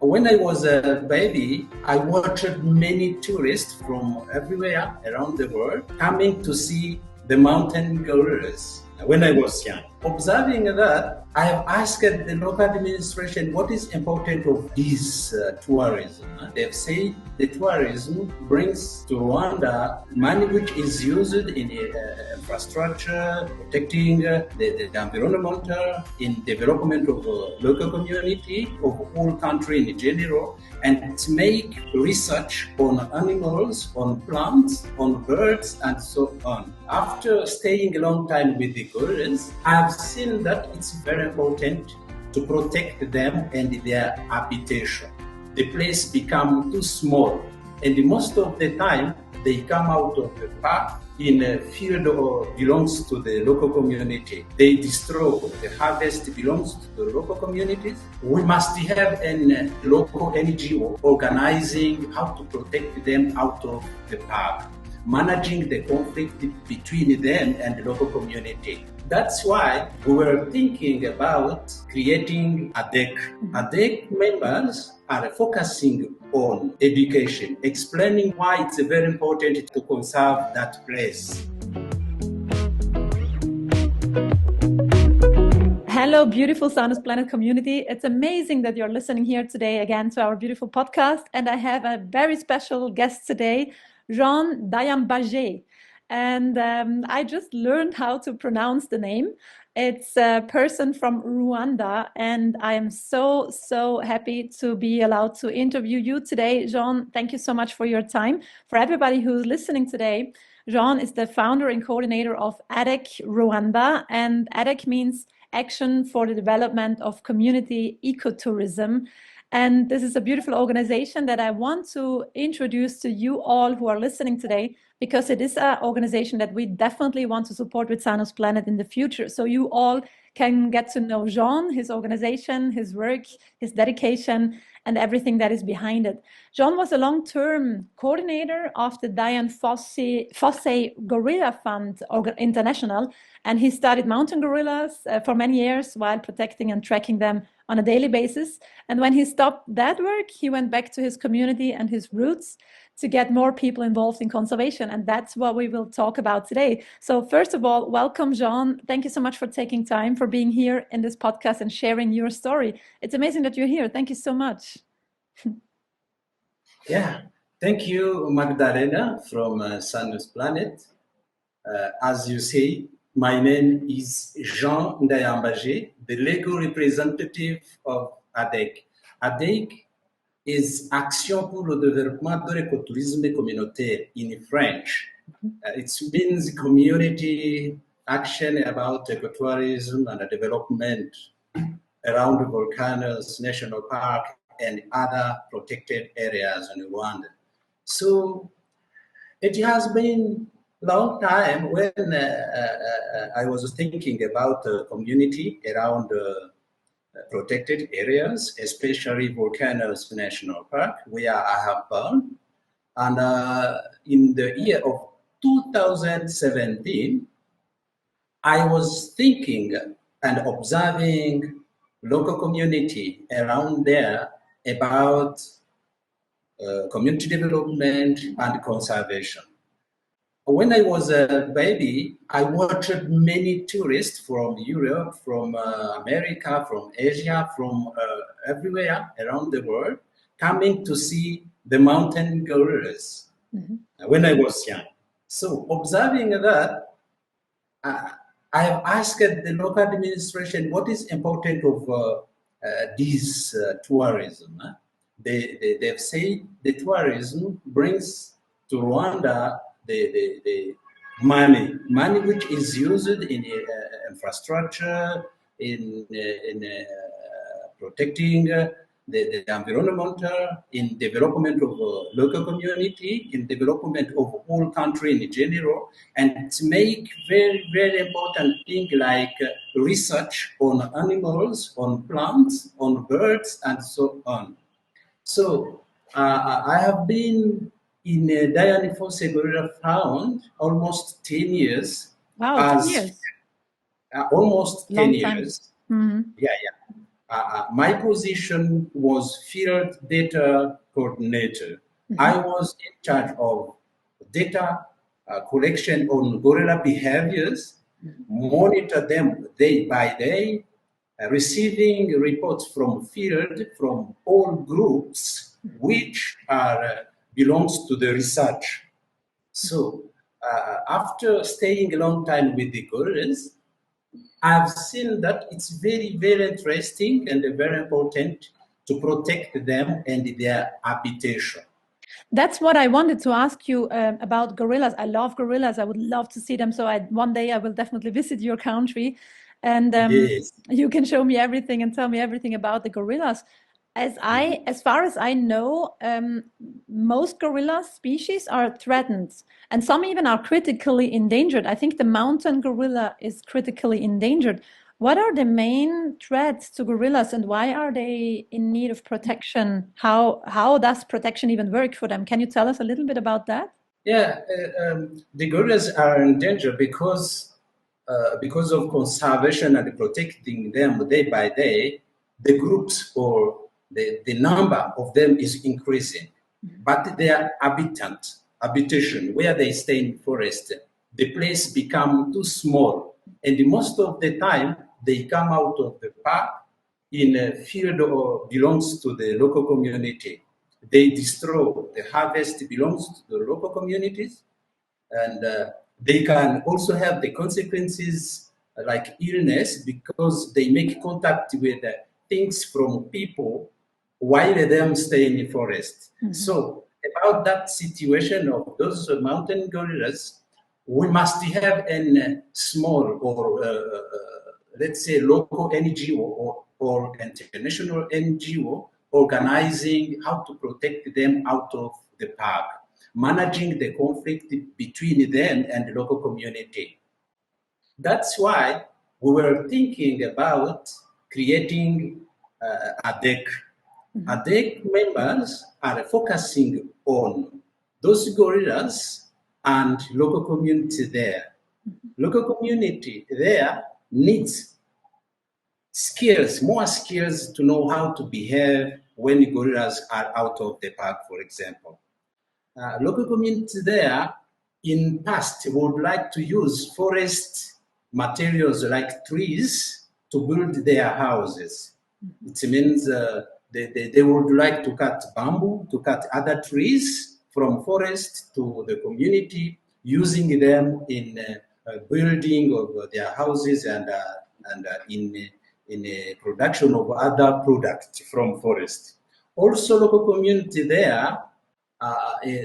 When I was a baby, I watched many tourists from everywhere around the world coming to see the mountain gorillas when I was young. Observing that, I have asked the local administration what is important of this tourism. They've said the tourism brings to Rwanda money which is used in infrastructure, protecting the environment, in development of local community, of whole country in general, and to make research on animals, on plants, on birds, and so on. After staying a long time with the gorillas, I've seen that it's very important to protect them and their habitation. The place become too small, and most of the time they come out of the park in a field or belongs to the local community. They destroy, the harvest belongs to the local communities. We must have a local NGO organizing how to protect them out of the park, managing the conflict between them and the local community. That's why we were thinking about creating ADEC. ADEC members are focusing on education, explaining why it's very important to conserve that place. Hello, beautiful SANUSPLANET community. It's amazing that you're listening here today again to our beautiful podcast. And I have a very special guest today, Jean Ndayambaje. And I just learned how to pronounce the name. It's a person from Rwanda, and I am so happy to be allowed to interview you today. Jean, thank you so much for your time. For everybody who's listening today, Jean is the founder and coordinator of ADEC Rwanda, and ADEC means Action for the Development of Community Ecotourism. And this is a beautiful organization that I want to introduce to you all who are listening today, because it is an organization that we definitely want to support with SANUSPLANET in the future. So you all can get to know Jean, his organization, his work, his dedication, and everything that is behind it. Jean was a long-term coordinator of the Dian Fossey Gorilla Fund International, and he studied mountain gorillas for many years while protecting and tracking them on a daily basis. And when he stopped that work, he went back to his community and his roots to get more people involved in conservation. And that's what we will talk about today. So first of all, welcome, Jean. Thank you so much for taking time, for being here in this podcast and sharing your story. It's amazing that you're here. Thank you so much. Yeah, thank you, Magdalena from SANUSPLANET. As you say, my name is Jean Ndayambaje, the legal representative of ADEC. ADEC is Action pour le développement de l'écotourisme communautaire in French. It means community action about ecotourism and development around volcanoes, national park, and other protected areas in Rwanda. So it has been a long time when I was thinking about community around protected areas, especially Volcanoes National Park, where I have born. And in the year of 2017, I was thinking and observing local community around there about community development and conservation. When I was a baby, I watched many tourists from Europe, from America, from Asia, from everywhere around the world coming to see the mountain gorillas when I was young. So observing that, I have asked the local administration what is important of this tourism. They've said the tourism brings to Rwanda the money which is used in infrastructure, in protecting the environment, in development of local community, in development of whole country in general, and to make very important things like research on animals, on plants, on birds, and so on. So I have been in Dian Fossey Gorilla Fund almost 10 years. Wow, 10 years. Almost 10 Long time. years. Mm-hmm. Yeah. my position was field data coordinator. I was in charge of data collection on gorilla behaviors, monitor them day by day, receiving reports from field from all groups which are belongs to the research. So after staying a long time with the gorillas, I've seen that it's very, very interesting and very important to protect them and their habitation. That's what I wanted to ask you about gorillas. I love gorillas. I would love to see them. So one day I will definitely visit your country, and Yes. you can show me everything and tell me everything about the gorillas. As far as I know, most gorilla species are threatened, and some even are critically endangered. I think the mountain gorilla is critically endangered. What are the main threats to gorillas, and why are they in need of protection? How does protection even work for them? Can you tell us a little bit about that? Yeah, the gorillas are in danger because of conservation and protecting them day by day. The groups or the number of them is increasing, but their habitation, where they stay in forest, the place become too small, and most of the time they come out of the park in a field or belongs to the local community. They destroy the harvest belongs to the local communities, and they can also have the consequences like illness because they make contact with things from people while them stay in the forest. So about that situation of those mountain gorillas, we must have a small or let's say local NGO or international NGO organizing how to protect them out of the park, managing the conflict between them and the local community. That's why we were thinking about creating ADEC. ADEC members are focusing on those gorillas and local community there. Local community there needs skills, more skills to know how to behave when gorillas are out of the park, for example. Local community there in past would like to use forest materials like trees to build their houses. It means they would like to cut bamboo, to cut other trees from forest to the community, using them in building of their houses and in a production of other products from forest. Also, local community there,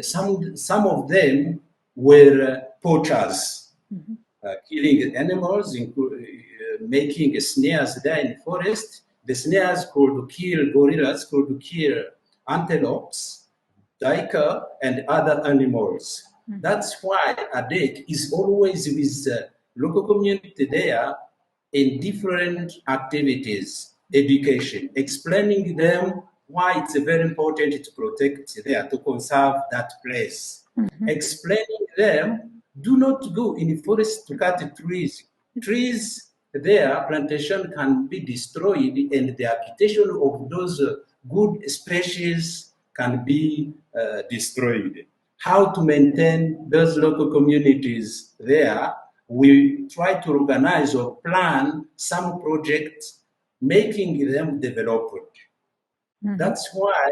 some of them were poachers, killing animals, making snares there in the forest. The snares could kill gorillas, could kill antelopes, duiker, and other animals. That's why ADEC is always with local community there in different activities, education, explaining them why it's very important to protect there, to conserve that place. Explaining them, do not go in the forest to cut trees. Trees there, plantation can be destroyed and the habitation of those good species can be destroyed. How to maintain those local communities there, we try to organize or plan some projects, making them developed. That's why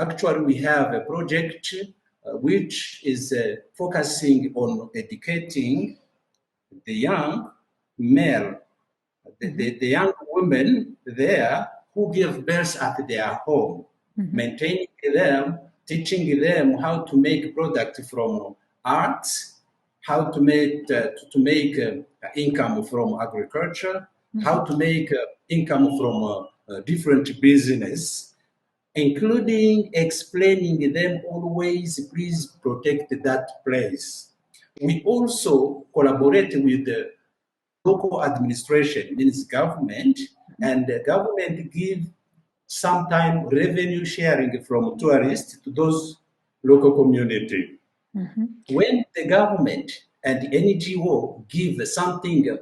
actually we have a project which is focusing on educating the young male, the young women there who give birth at their home, maintaining them, teaching them how to make products from arts, how to make income from agriculture, how to make income from different business, including explaining them always, please protect that place. We also collaborate with the local administration, means government, and the government give sometime revenue sharing from tourists to those local community. When the government and NGO give something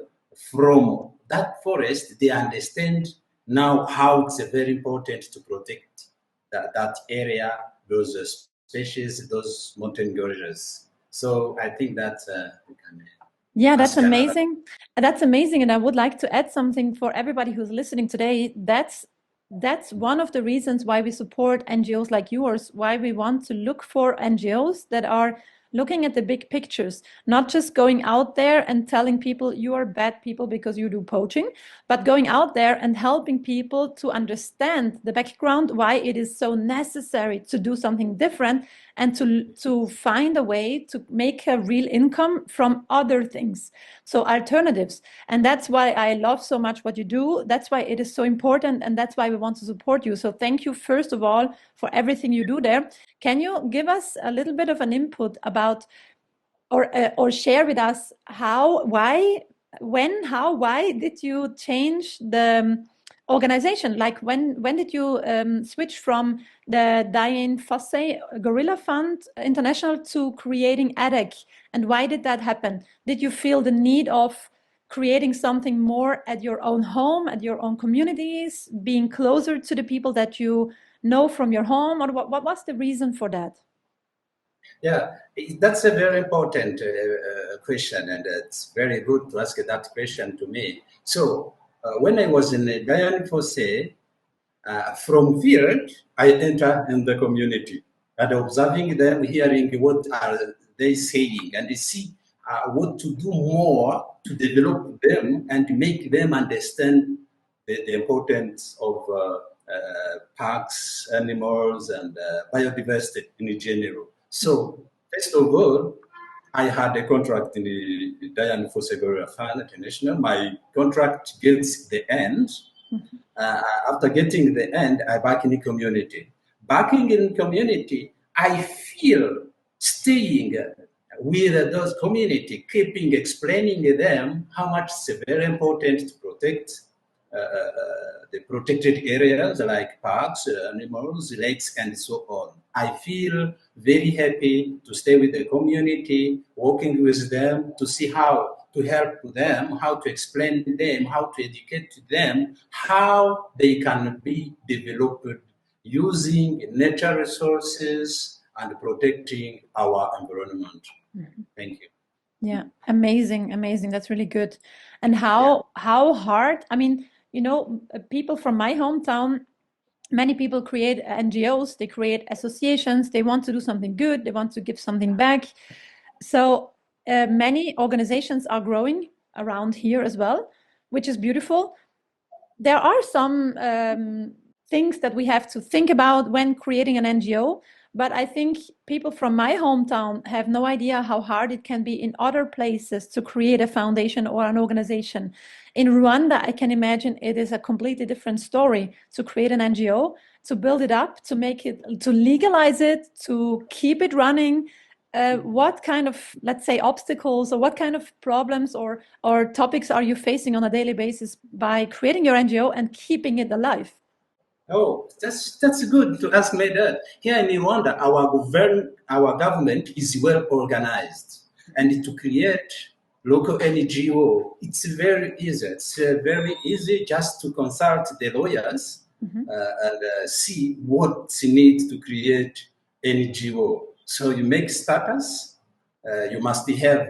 from that forest, they understand now how it's very important to protect that area, those species, those mountain gorillas. So I think that we can Yeah, that's ask another. amazing. That's amazing. And I would like to add something for everybody who's listening today. That's one of the reasons why we support NGOs like yours, why we want to look for NGOs that are looking at the big pictures, not just going out there and telling people you are bad people because you do poaching, but going out there and helping people to understand the background, why it is so necessary to do something different and to find a way to make a real income from other things. So alternatives. And that's why I love so much what you do. That's why it is so important. And that's why we want to support you. So thank you, first of all, for everything you do there. Can you give us a little bit of an input about, or share with us why did you change the organization? Like when did you switch from the Dian Fossey Gorilla Fund International to creating ADEC? And why did that happen? Did you feel the need of creating something more at your own home, at your own communities, being closer to the people that you know from your home? Or what was the reason for that? Yeah, that's a very important question, and it's very good to ask that question to me. So when I was in Dian Fossey, from field, I enter in the community and observing them, hearing what are they saying, and see what to do more to develop them and make them understand the importance of parks, animals, and biodiversity in general. So, first of all, I had a contract in the Dian Fossey Gorilla Fund International. My contract gets the end. After getting the end, I back in the community. Backing in community, I feel staying with those community, keeping explaining them how much it's very important to protect the protected areas like parks, animals, lakes, and so on. I feel very happy to stay with the community, working with them to see how to help them, how to explain to them, how to educate them, how they can be developed using natural resources and protecting our environment. Mm-hmm. Thank you. Yeah, amazing. That's really good. And how hard, I mean, you know, people from my hometown, many people create NGOs, they create associations, they want to do something good, they want to give something back. So many organizations are growing around here as well, which is beautiful. There are some things that we have to think about when creating an NGO, but I think people from my hometown have no idea how hard it can be in other places to create a foundation or an organization. In Rwanda, I can imagine it is a completely different story to create an NGO, to build it up, to make it, to legalize it, to keep it running. What kind of, let's say, obstacles or what kind of problems or topics are you facing on a daily basis by creating your NGO and keeping it alive? Oh, that's good to ask me that. Here in Rwanda, our government is well organized, and to create local NGO, it's very easy. It's very easy just to consult the lawyers and see what's needed to create NGO. So you make status. You must have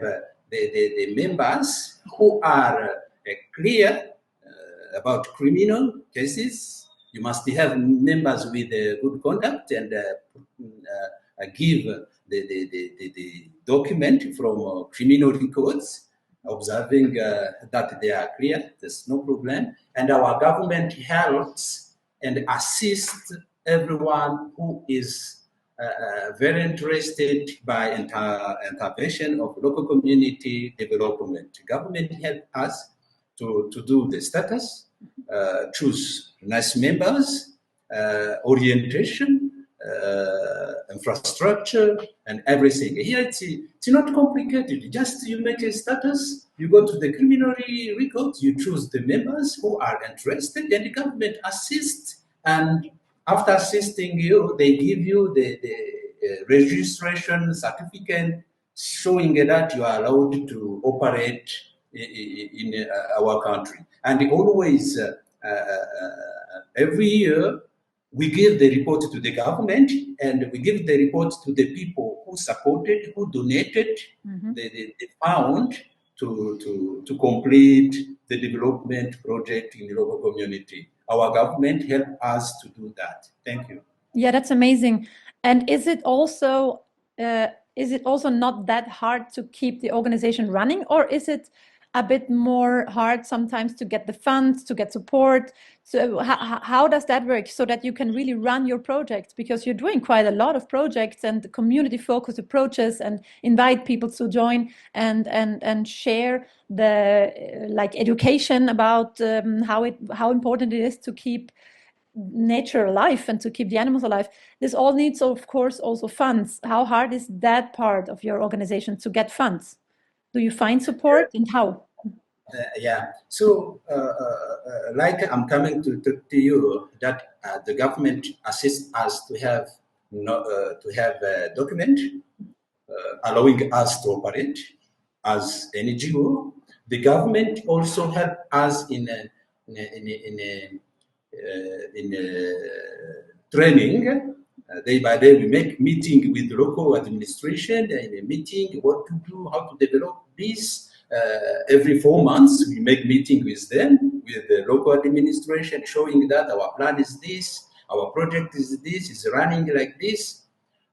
the members who are clear about criminal cases. You must have members with good conduct and give the document from criminal records, observing that they are clear. There's no problem. And our government helps and assists everyone who is very interested by intervention of local community development. Government help us to do the status, choose nice members, orientation, infrastructure, and everything. Here it's not complicated. Just you make a status, you go to the criminal records, you choose the members who are interested, and the government assists. And after assisting you, they give you the registration certificate showing that you are allowed to operate in our country. And always every year we give the report to the government, and we give the report to the people who supported, who donated the fund to complete the development project in the local community. Our government helped us to do that. Thank you. Yeah, that's amazing. And is it also not that hard to keep the organization running, or is it a bit more hard sometimes to get the funds, to get support? So how does that work so that you can really run your projects? Because you're doing quite a lot of projects and community-focused approaches, and invite people to join and share the education about how important it is to keep nature alive and to keep the animals alive. This all needs, of course, also funds. How hard is that part of your organization to get funds? Do you find support, and how? Yeah. So, like I'm coming to talk to you, that the government assists us to have a document allowing us to operate as an NGO. The government also help us in training. Day by day, we make meeting with the local administration, and a meeting what to do, how to develop this. Every 4 months, we make meeting with them, with the local administration, showing that our plan is this, our project is this, is running like this.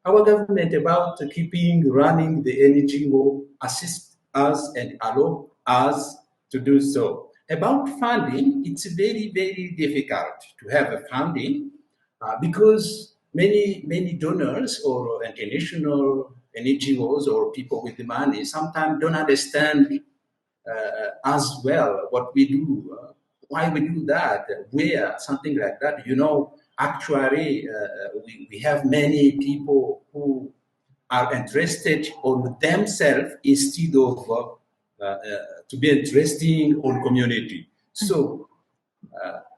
Our government about keeping running the NGO assist us and allow us to do so. About funding, it's very, very difficult to have a funding because many donors or international NGOs or people with the money sometimes don't understand as well what we do, why we do that, where, something like that. Actually, we have many people who are interested on themselves instead of to be interesting on community. So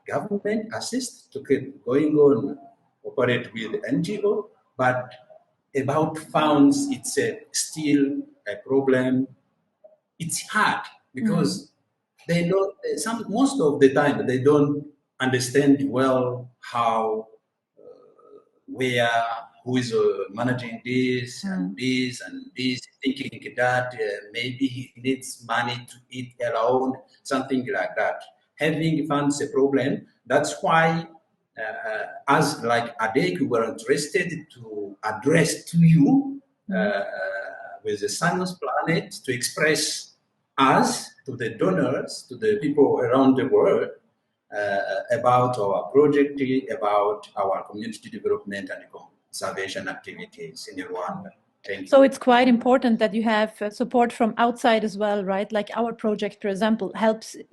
government assists to keep going on, operate with NGO, but about funds, it's still a problem. It's hard because they know most of the time they don't understand well how, where, who is managing this and this and this, thinking that maybe he needs money to eat alone, something like that. Having funds a problem. That's why, as like ADEC, we were interested to address to you with the SANUSPLANET to express us to the donors, to the people around the world, about our project, about our community development and conservation activities in Rwanda. So it's quite important that you have support from outside as well, right? Like our project, for example,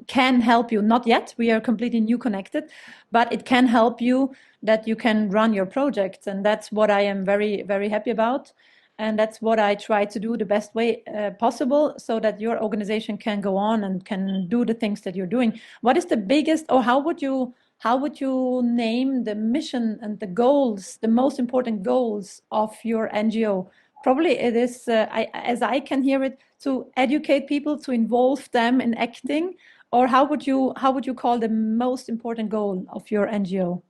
can help you. Not yet, we are completely new connected, but it can help you that you can run your projects, and that's what I am very, very happy about. And that's what I try to do the best way possible, so that your organization can go on and can do the things that you're doing. What is the biggest, or how would you name the mission and the goals, the most important goals of your NGO? Probably it is, as I can hear it, to educate people, to involve them in acting, or how would you call the most important goal of your NGO?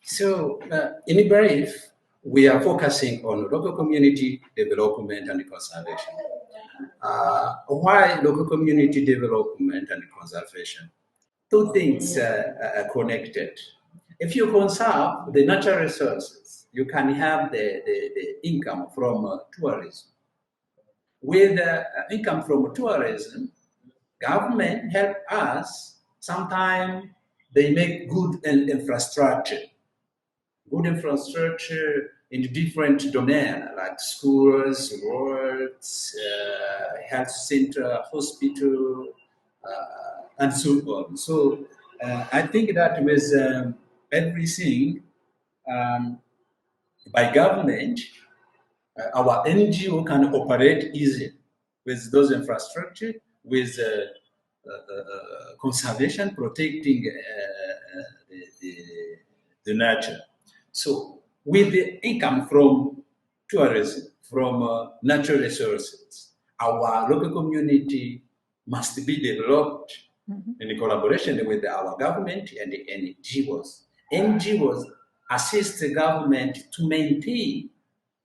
So, in brief, we are focusing on local community development and conservation. Why local community development and conservation? Two things are connected. If you conserve the natural resources, you can have the income from tourism. With income from tourism, government help us. Sometimes they make good infrastructure. Good infrastructure in different domains like schools, roads, health center, hospital, and so on. So I think that with everything by government, our NGO can operate easy with those infrastructure, with conservation, protecting the nature. So with the income from tourism, from natural resources, our local community must be developed in collaboration with our government and the NGOs. NGOs assist the government to maintain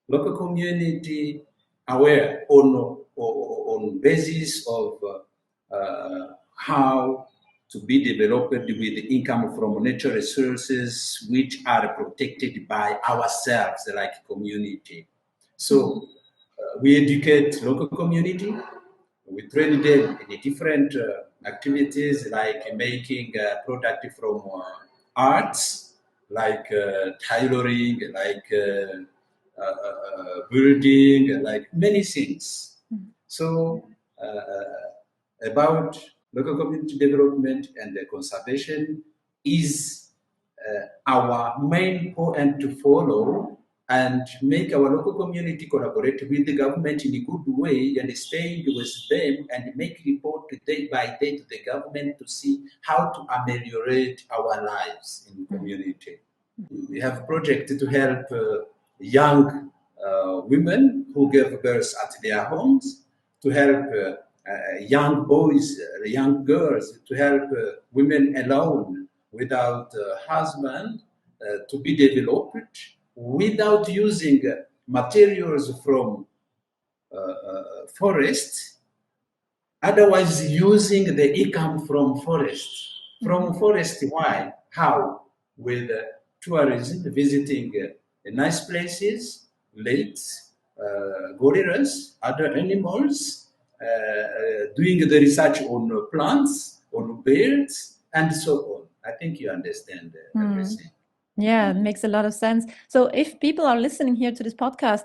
local community aware on basis of how to be developed with income from natural resources which are protected by ourselves like community. So we educate local community, we train them in different activities like making product from arts, like tailoring, like building, like many things. So about local community development and conservation is our main point to follow and make our local community collaborate with the government in a good way and stay with them and make report day by day to the government to see how to ameliorate our lives in the community. We have a project to help young women who give birth at their homes, to help young boys, young girls, to help women alone without a husband to be developed without using materials from forest, otherwise using the income from forest. From forest, why? How? With tourism, visiting nice places, lakes, gorillas, other animals, doing the research on plants, on birds, and so on. I think you understand everything. Yeah, it makes a lot of sense. So if people are listening here to this podcast,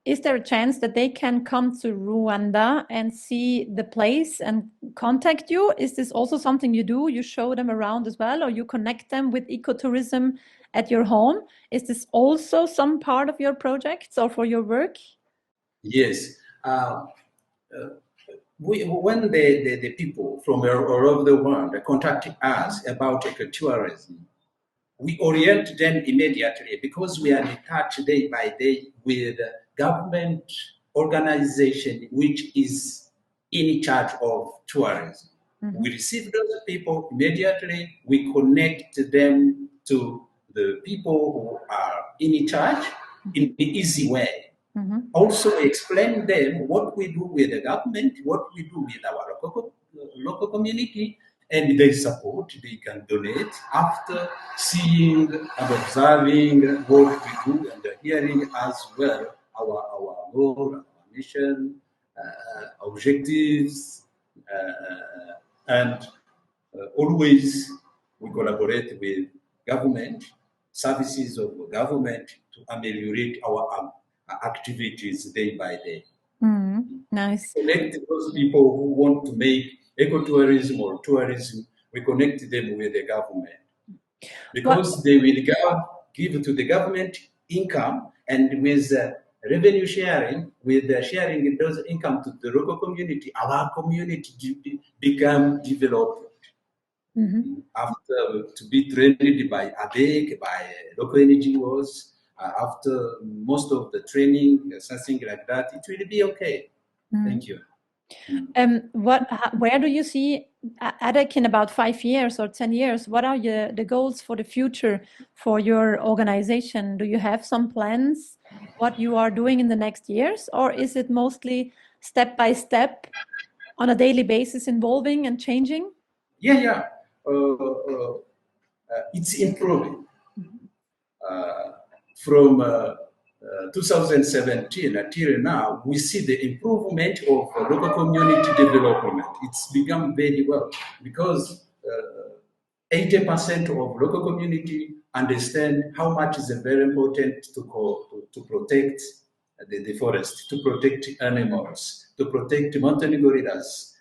is there a chance that they can come to Rwanda and see the place and contact you? Is this also something you do? You show them around as well, or you connect them with ecotourism at your home? Is this also some part of your projects or for your work? Yes. When the people from all over the world contact us about ecotourism, we orient them immediately because we are in touch day by day with government organization which is in charge of tourism. We receive those people immediately, we connect them to the people who are in charge in an easy way. Also explain them what we do with the government, what we do with our local community, and they support, they can donate after seeing and observing what we do and hearing as well our goal, our mission, objectives, and always we collaborate with government, services of government to ameliorate our activities day by day. Nice. Connect those people who want to make ecotourism or tourism, we connect them with the government. Because they will give to the government income, and with revenue sharing, with sharing those income to the local community, our community become developed. After to be trained by ADEC, by local NGOs, after most of the training, something like that, it will be okay. Thank you. Where do you see ADEC in about 5 years or 10 years? What are the goals for the future for your organization? Do you have some plans, what you are doing in the next years? Or is it mostly step by step on a daily basis evolving and changing? Yeah. It's improving. From 2017 until now, we see the improvement of local community development. It's become very well because 80% of local community understand how much is very important to protect the forest, to protect animals, to protect mountain gorillas,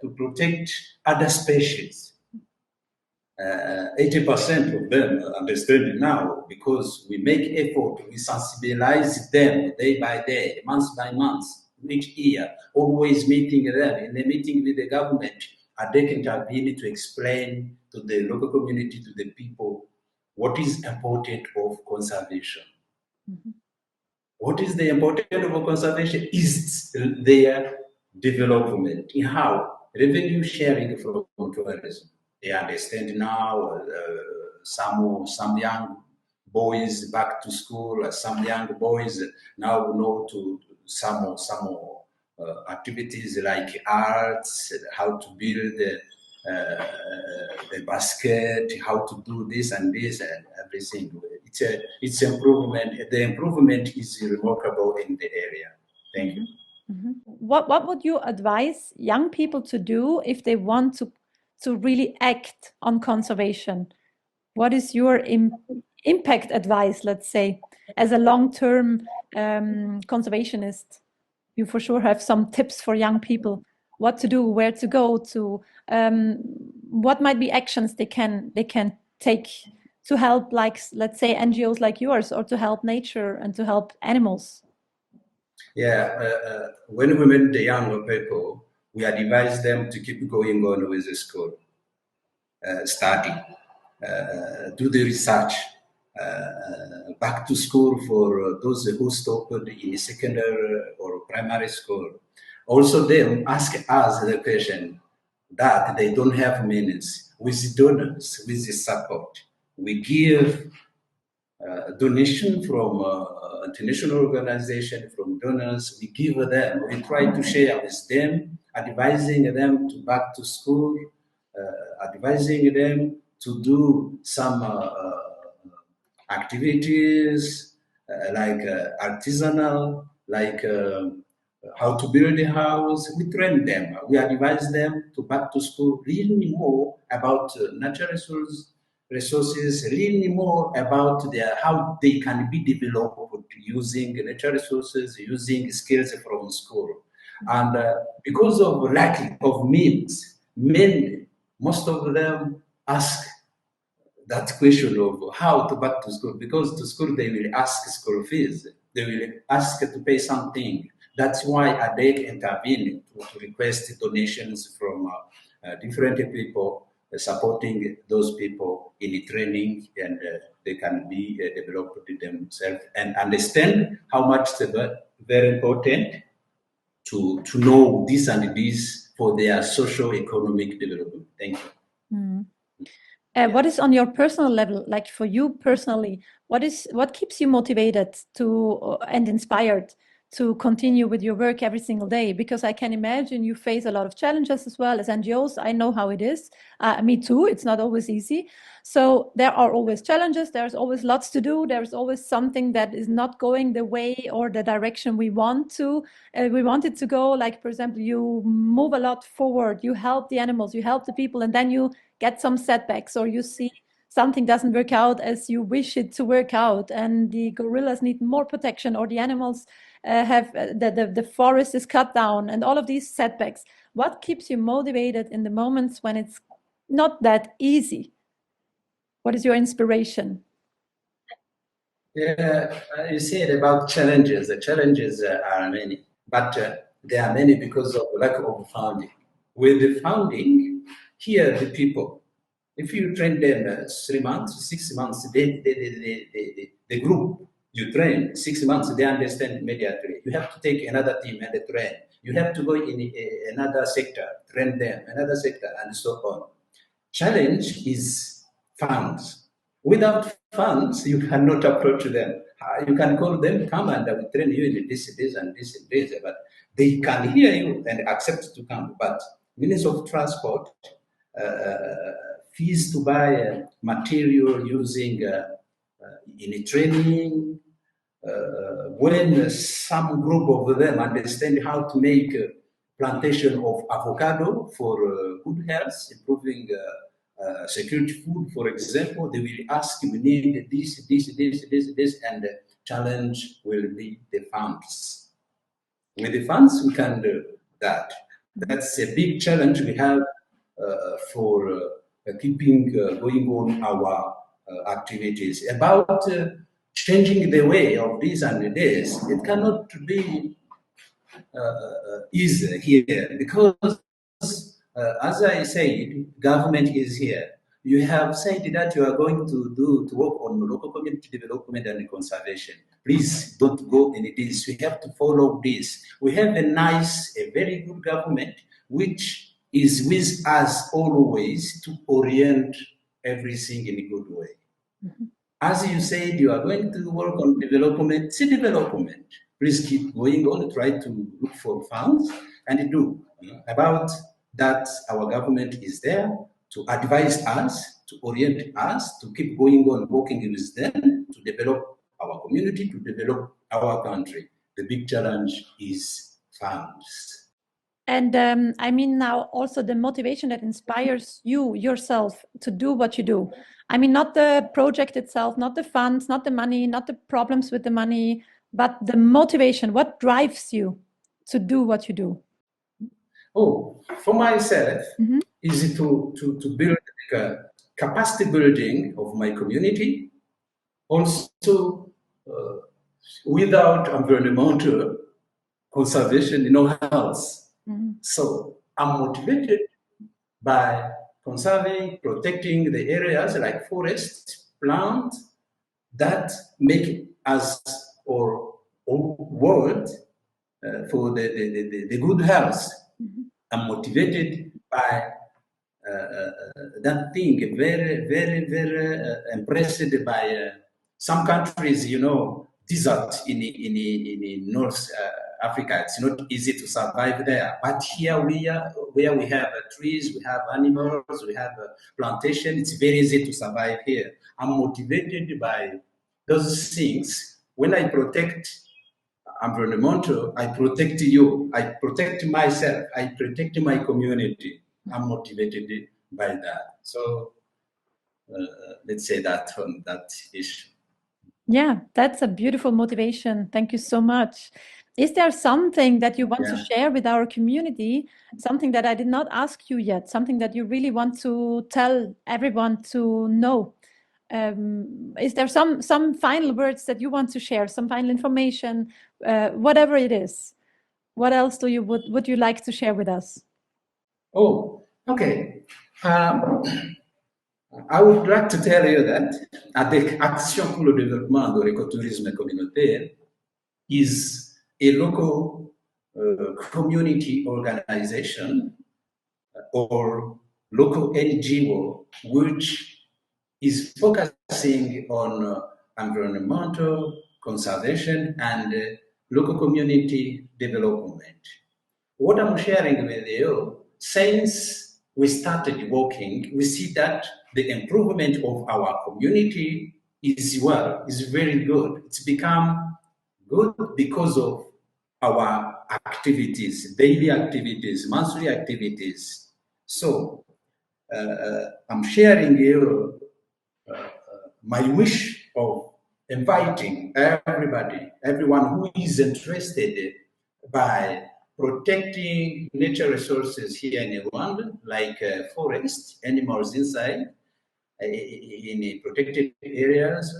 to protect other species. 80% of them understand now because we make effort, we sensibilize them day by day, month by month, each year, always meeting them. In the meeting with the government, they can intervene to explain to the local community, to the people, what is important of conservation. What is the importance of conservation is their development. How? revenue sharing from tourism. They understand now some young boys back to school, some young boys now know to some activities like arts, how to build the basket, how to do this and this and everything. It's improvement. The improvement is remarkable in the area. Thank you. Mm-hmm. What would you advise young people to do if they want to really act on conservation? What is your impact advice, let's say, as a long-term conservationist? You for sure have some tips for young people, what to do, where to go to, what might be actions they can take to help, like, let's say, NGOs like yours, or to help nature and to help animals. Yeah, when we met the young people, we advised them to keep going on with the school, study, do the research, back to school for those who stopped in secondary or primary school. Also, them ask us the question that they don't have means with donors, with the support. We give donation from international organization, from donors. We give them, we try to share with them, advising them to back to school, advising them to do some activities like artisanal, like how to build a house. We train them. We advise them to back to school, really more about natural resources, really more about how they can be developed using natural resources, using skills from school. And because of lack of means, most of them ask that question of how to back to school, because to school they will ask school fees, they will ask to pay something. That's why ADEC intervened to request donations from different people, supporting those people in training, and they can be developed themselves and understand how much it's very important to know this and this for their socio-economic development. Thank you. Mm. What is on your personal level, like for you personally, what keeps you motivated to and inspired to continue with your work every single day? Because I can imagine you face a lot of challenges as well as NGOs. I know how it is. Me too. It's not always easy. So there are always challenges. There's always lots to do. There's always something that is not going the way or the direction we want it to go. Like, for example, you move a lot forward. You help the animals. You help the people, and then you get some setbacks, or you see something doesn't work out as you wish it to work out, and the gorillas need more protection, or the animals have the forest is cut down, and all of these setbacks. What keeps you motivated in the moments when it's not that easy? What is your inspiration? Yeah, you said about challenges. The challenges are many, but there are many because of lack of funding. With the funding, here the people, if you train them 3 months, 6 months, the group you train 6 months, they understand immediately. You have to take another team and train. You have to go in another sector, train them, another sector, and so on. Challenge is funds. Without funds, you cannot approach them. You can call them, come and I will train you in this, and this, and this, but they can hear you and accept to come. But means of transport, fees to buy material using in training, when some group of them understand how to make plantation of avocado for good health, improving security food, for example, they will ask, we need this, and the challenge will be the funds. With the funds, we can do that. That's a big challenge we have for keeping going on our activities. About changing the way of this and this, it cannot be easy here, because as I said, government is here. You have said that you are going to work on local community development and conservation. Please don't go in this. We have to follow this. We have a very good government which is with us always to orient everything in a good way. Mm-hmm. As you said, you are going to work on development. See development. Please keep going on. Try to look for funds and do. About that, our government is there to advise us, to orient us, to keep going on working with them, to develop our community, to develop our country. The big challenge is funds. And I mean, now also the motivation that inspires you yourself to do what you do. I mean, not the project itself, not the funds, not the money, not the problems with the money, but the motivation. What drives you to do what you do? Oh, for myself, is to build a capacity building of my community. Also, without environmental conservation, health. So I'm motivated by conserving, protecting the areas like forests, plants that make us or world for the good health. I'm motivated by that thing. Very, very, very impressed by some countries. Desert in North Africa, it's not easy to survive there. But here where we have trees, we have animals, we have plantation, it's very easy to survive here. I'm motivated by those things. When I protect environmental, I protect you, I protect myself, I protect my community. I'm motivated by that. So let's say that on that issue. Yeah, that's a beautiful motivation. Thank you so much. Is there something that you want to share with our community? Something that I did not ask you yet, something that you really want to tell everyone to know? Is there some final words that you want to share, some final information, whatever it is? What else would you like to share with us? Oh, okay. I would like to tell you that ADEC Action pour le développement de l'écotourisme communautaire is a local community organization or local NGO which is focusing on environmental conservation and local community development. What I'm sharing with you, since we started working, we see that the improvement of our community is very good. It's become good because of our activities, daily activities, monthly activities. So I'm sharing you my wish of inviting everyone who is interested by protecting nature resources here in Rwanda, like forests, animals inside, in protected areas,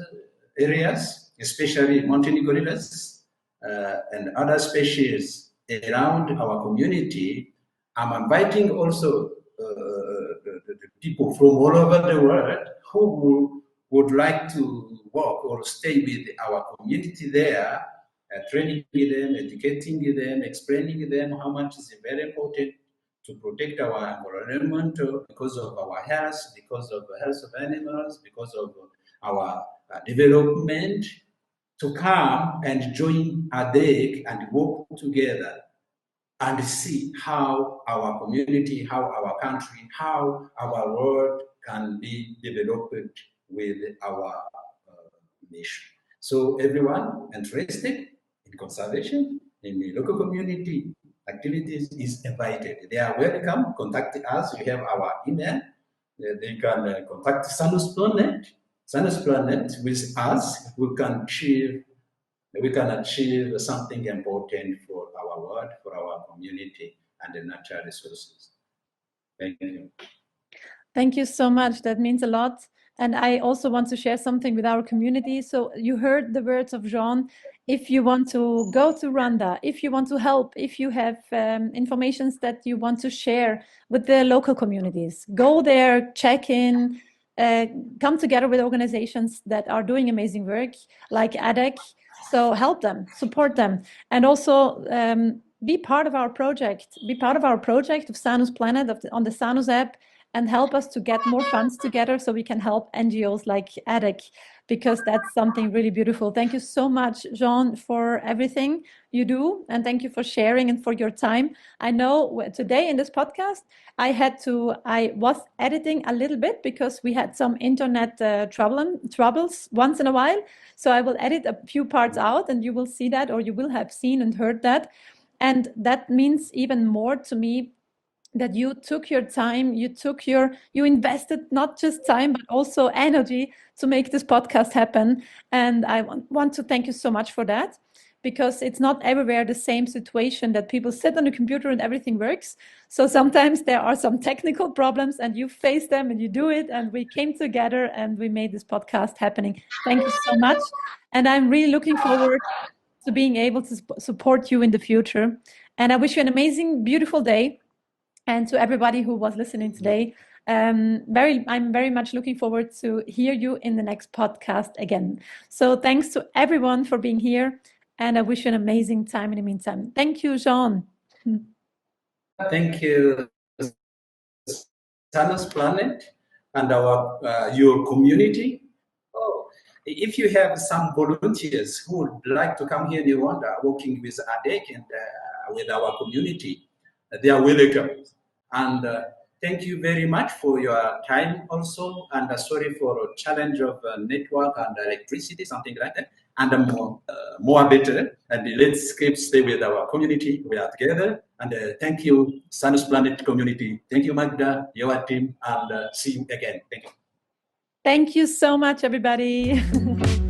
especially mountain gorillas and other species around our community. I'm inviting also the people from all over the world who would like to work or stay with our community there, training them, educating them, explaining them how much is very important to protect our environment because of our health, because of the health of animals, because of our development, to come and join ADEC and work together and see how our community, how our country, how our world can be developed with our mission. So everyone interested in conservation, in the local community activities is invited. They are welcome. Contact us. We have our email. They can contact SANUSPLANET. SANUSPLANET with us. We can achieve something important for our world, for our community, and the natural resources. Thank you. Thank you so much. That means a lot. And I also want to share something with our community. So you heard the words of Jean. If you want to go to Rwanda, if you want to help, if you have informations that you want to share with the local communities, go there, check in, come together with organizations that are doing amazing work like ADEC. So help them, support them. And also be part of our project. Be part of our project of SANUSPLANET on the Sanus app, and help us to get more funds together so we can help NGOs like ADEC, because that's something really beautiful. Thank you so much, Jean, for everything you do, and thank you for sharing and for your time. I know today in this podcast, I was editing a little bit because we had some internet troubles once in a while. So I will edit a few parts out, and you will see that, or you will have seen and heard that. And that means even more to me, that you took your time, you invested not just time, but also energy to make this podcast happen. And I want to thank you so much for that, because it's not everywhere the same situation that people sit on the computer and everything works. So sometimes there are some technical problems, and you face them and you do it. And we came together and we made this podcast happening. Thank you so much. And I'm really looking forward to being able to support you in the future. And I wish you an amazing, beautiful day. And to everybody who was listening today, I'm very much looking forward to hear you in the next podcast again. So thanks to everyone for being here, and I wish you an amazing time in the meantime. Thank you, Jean. Thank you, SANUSPLANET, and your community. Oh, if you have some volunteers who would like to come here in Rwanda working with ADEC and with our community, they are welcome. And thank you very much for your time also. And sorry for a challenge of network and electricity, something like that. And more better. And let's stay with our community. We are together. And thank you, SANUSPLANET community. Thank you, Magda, your team. And see you again. Thank you. Thank you so much, everybody.